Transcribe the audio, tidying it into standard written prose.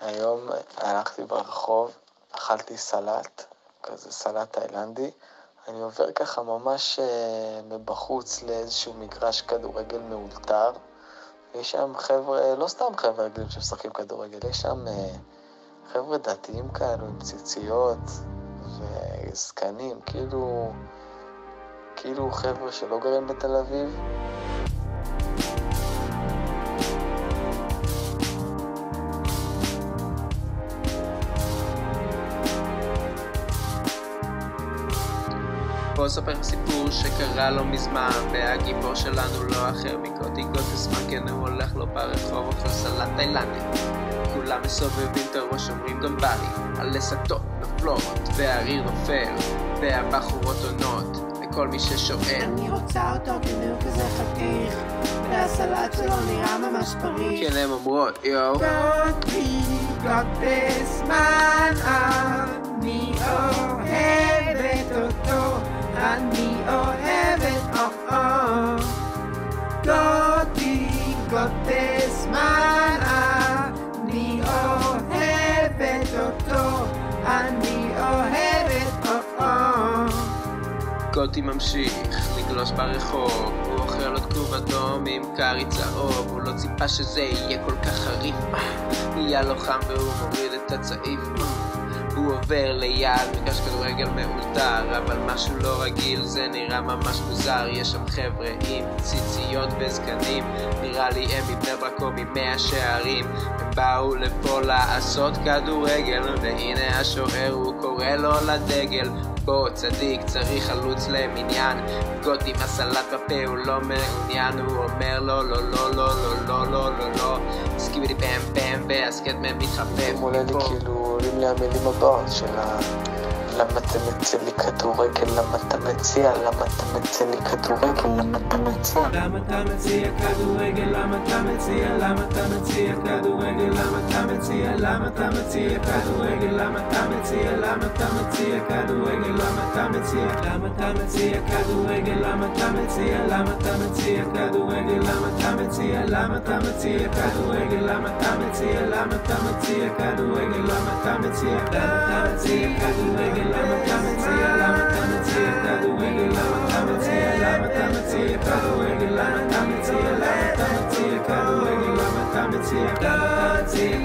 היום הלכתי ברחוב, אכלתי סלט, כזה סלט תאילנדי. אני עובר ככה ממש מבחוץ לאיזשהו מגרש כדורגל מאולתר. יש שם חבר'ה, לא סתם חבר'ה רגילים שמשחקים כדורגל, יש שם חבר'ה דתיים כאלו עם ציציות וזקנים, כאילו חבר'ה שלא גרים בתל אביב. בוא אספר לך סיפור שקרה לו מזמן, והגיבור שלנו לא אחר מקוטי גוטס מגן, הוא הולך לו ברחוב אוכל סלט תאילנדי. כולם מסובבים את הראש אומרים גם ברי, הלסתות נופלות והריר נופל והבחורות עונות לכל מי ששואל. אני רוצה אותו כאילו כזה חתיך, והסלט שלו נראה ממש פריך. כן, הן אומרות יו קוטי גוטס מן, אני אוהבת אותו, אני אוהבת קוטי גוטס מן, אני אוהבת אותו, אני אוהבת קוטי ממשיך לגלוש ברחוב, הוא אוכל עוד כרוב אדום עם קרי צהוב, הוא לא ציפה שזה יהיה כל כך חריף, נהיה לו חם והוא מוריד את הצעיף. הוא עובר ליד מגרש כדורגל מאולתר, אבל משהו לא רגיל, זה נראה ממש מוזר. יש שם חבר'ה עם ציציות וזקנים, נראה לי הם מבני ברק או ממאה שערים. הם באו לפה לעשות כדורגל, והנה השוער הוא קורא לו לדגל. בוא צדיק, צריך חלוץ למניין, גוט עם הסלט בפה, הוא לא מעוניין, הוא אומר לו לא לא לא לא לא לא לא לא סקיבידי פם פם והסקט מהם מתחפף. עולה לי כאילו, עולים לי המילים הבאות של למה אתה מציע לי כדורגל, למה אתה מציע, למה אתה מציע לי כדורגל, למה אתה מציע, למה אתה מציע כדורגל, למה אתה מציע, למה אתה מציע כדורגל, למה אתה מציע, למה אתה מציע כדורגל, למה אתה מציע, למה אתה מציע כדורגל, למה אתה מציע, למה אתה מציע כדורגל, למה אתה מציע, למה אתה מציע כדורגל, למה אתה מציע, למה אתה מציע כדורגל, למה אתה מציע, למה אתה מציע כדורגל, למה אתה מציע, למה אתה מציע כדורגל, למה אתה מציע, למה אתה מציע כדורגל, למה אתה מציע, למה אתה מציע כדורגל, למה אתה מציע, למה אתה מציע כדורגל, למה אתה מציע, למה אתה מציע